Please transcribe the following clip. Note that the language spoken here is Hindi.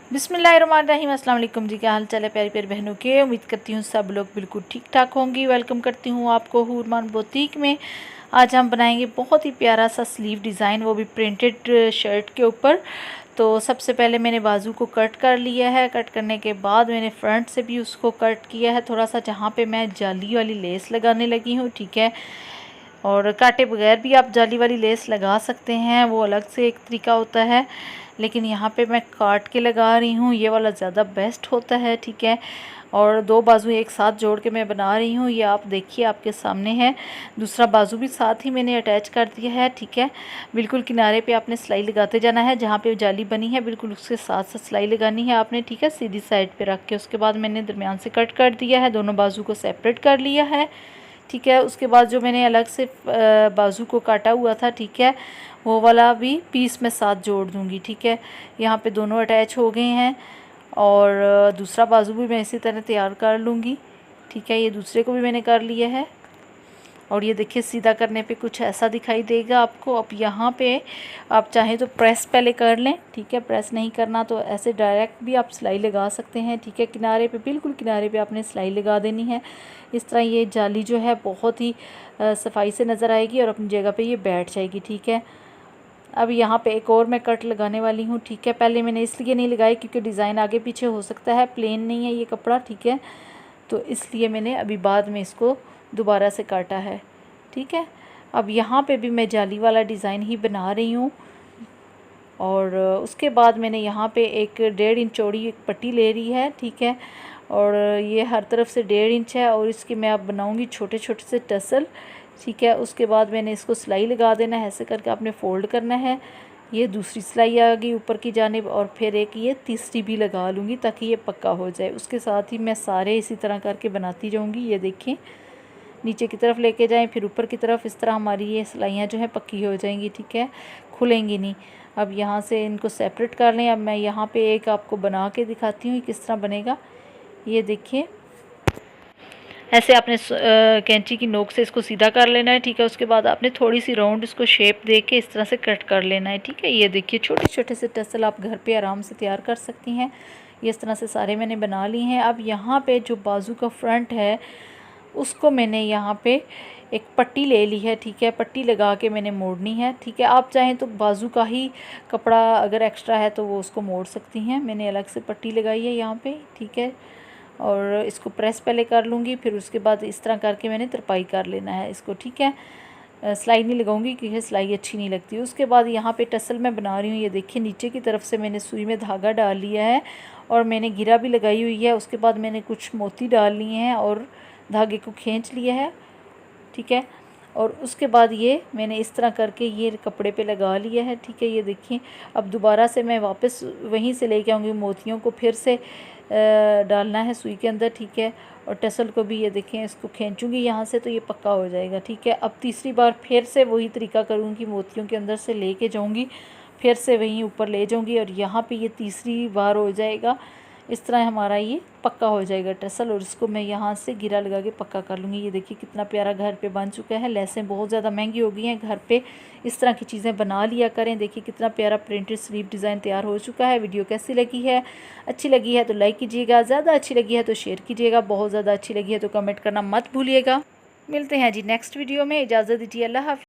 बिस्मिल्लाहिर्रहमानिर्रहीम। अस्सलाम वालेकुम जी, क्या हाल चाल है प्यारी प्यारी बहनों के। उम्मीद करती हूँ सब लोग बिल्कुल ठीक ठाक होंगी। वेलकम करती हूँ आपको हूरमान बुटीक में। आज हम बनाएंगे बहुत ही प्यारा सा स्लीव डिज़ाइन, वो भी प्रिंटेड शर्ट के ऊपर। तो सबसे पहले मैंने बाजू को कट कर लिया है। कट करने के बाद मैंने फ्रंट से भी उसको कट किया है थोड़ा सा, जहाँ पे मैं जाली वाली लेस लगाने लगी हूँ। ठीक है, और काटे बगैर भी आप जाली वाली लेस लगा सकते हैं, वो अलग से एक तरीका होता है, लेकिन यहाँ पे मैं काट के लगा रही हूँ, ये वाला ज़्यादा बेस्ट होता है। ठीक है, और दो बाजू एक साथ जोड़ के मैं बना रही हूँ, ये आप देखिए आपके सामने है। दूसरा बाजू भी साथ ही मैंने अटैच कर दिया है। ठीक है, बिल्कुल किनारे पे आपने सिलाई लगाते जाना है, जहाँ पे जाली बनी है बिल्कुल उसके साथ साथ सिलाई लगानी है आपने। ठीक है, सीधी साइड पे रख के उसके बाद मैंने दरमियान से कट कर दिया है, दोनों बाजू को सेपरेट कर लिया है। ठीक है, उसके बाद जो मैंने अलग से बाजू को काटा हुआ था, ठीक है, वो वाला भी पीस में साथ जोड़ दूंगी। ठीक है, यहाँ पे दोनों अटैच हो गए हैं, और दूसरा बाजू भी मैं इसी तरह तैयार कर लूँगी। ठीक है, ये दूसरे को भी मैंने कर लिया है, और ये देखिए सीधा करने पे कुछ ऐसा दिखाई देगा आपको। अब यहाँ पे आप चाहें तो प्रेस पहले कर लें। ठीक है, प्रेस नहीं करना तो ऐसे डायरेक्ट भी आप सिलाई लगा सकते हैं। ठीक है, किनारे पे बिल्कुल किनारे पे आपने सिलाई लगा देनी है। इस तरह ये जाली जो है बहुत ही सफाई से नज़र आएगी और अपनी जगह पे ये बैठ जाएगी। ठीक है, अब यहाँ पे एक और मैं कट लगाने वाली हूँ। ठीक है, पहले मैंने इसलिए नहीं लगाई क्योंकि डिज़ाइन आगे पीछे हो सकता है, प्लेन नहीं है ये कपड़ा। ठीक है, तो इसलिए मैंने अभी बाद में इसको दोबारा से काटा है। ठीक है, अब यहाँ पे भी मैं जाली वाला डिज़ाइन ही बना रही हूँ, और उसके बाद मैंने यहाँ पे एक 1.5 इंच चौड़ी एक पट्टी ले रही है। ठीक है, और ये हर तरफ से 1.5 इंच है, और इसकी मैं अब बनाऊँगी छोटे छोटे से टसल। ठीक है, उसके बाद मैंने इसको सिलाई लगा देना है, ऐसे करके आपने फ़ोल्ड करना है। ये दूसरी सिलाई आ गई ऊपर की जानिब, और फिर एक ये तीसरी भी लगा लूँगी ताकि ये पक्का हो जाए। उसके साथ ही मैं सारे इसी तरह करके बनाती जाऊँगी। ये देखें, नीचे की तरफ लेके जाएं, फिर ऊपर की तरफ, इस तरह हमारी ये सिलाइयाँ जो हैं पक्की हो जाएंगी। ठीक है, खुलेंगी नहीं। अब यहाँ से इनको सेपरेट कर लें। अब मैं यहाँ पे एक आपको बना के दिखाती हूँ किस तरह बनेगा। ये देखिए, ऐसे आपने कैंची की नोक से इसको सीधा कर लेना है। ठीक है, उसके बाद आपने थोड़ी सी राउंड इसको शेप दे के इस तरह से कट कर लेना है। ठीक है, ये देखिए छोटे छोटे से टसल आप घर पे आराम से तैयार कर सकती हैं। ये इस तरह से सारे मैंने बना लिए हैं। अब यहाँ पे जो बाजू का फ्रंट है उसको मैंने यहाँ पे एक पट्टी ले ली है। ठीक है, पट्टी लगा के मैंने मोड़नी है। ठीक है, आप चाहें तो बाजू का ही कपड़ा अगर एक्स्ट्रा है तो वो उसको मोड़ सकती हैं। मैंने अलग से पट्टी लगाई है यहाँ पे। ठीक है, और इसको प्रेस पहले कर लूँगी, फिर उसके बाद इस तरह करके मैंने तरपाई कर लेना है इसको। ठीक है, सिलाई नहीं लगाऊंगी क्योंकि सिलाई अच्छी नहीं लगती। उसके बाद यहाँ पे टसल मैं बना रही हूँ। ये देखिए नीचे की तरफ से मैंने सुई में धागा डाल लिया है, और मैंने गिरा भी लगाई हुई है। उसके बाद मैंने कुछ मोती डाल लिए हैं और धागे को खींच लिया है। ठीक है, और उसके बाद ये मैंने इस तरह करके ये कपड़े पे लगा लिया है। ठीक है, ये देखिए, अब दोबारा से मैं वापस वहीं से लेके आऊँगी, मोतियों को फिर से डालना है सुई के अंदर। ठीक है, और टसल को भी ये देखें इसको खींचूँगी यहाँ से तो ये पक्का हो जाएगा। ठीक है, अब तीसरी बार फिर से वही तरीका करूँगी, मोतियों के अंदर से लेके जाऊँगी, फिर से वहीं ऊपर ले जाऊँगी, और यहाँ पे ये तीसरी बार हो जाएगा। इस तरह हमारा ये पक्का हो जाएगा टसल, और इसको मैं यहाँ से गिरा लगा के पक्का कर लूँगी। ये देखिए कितना प्यारा घर पे बन चुका है। लेसें बहुत ज़्यादा महंगी हो गई हैं, घर पे इस तरह की चीज़ें बना लिया करें। देखिए कितना प्यारा प्रिंटेड स्लीव डिज़ाइन तैयार हो चुका है। वीडियो कैसी लगी है? अच्छी लगी है तो लाइक कीजिएगा, ज़्यादा अच्छी लगी है तो शेयर कीजिएगा, बहुत ज़्यादा अच्छी लगी है तो कमेंट करना मत भूलिएगा। मिलते हैं जी नेक्स्ट वीडियो में, इजाज़त दीजिए, अल्लाह हाफ़िज़।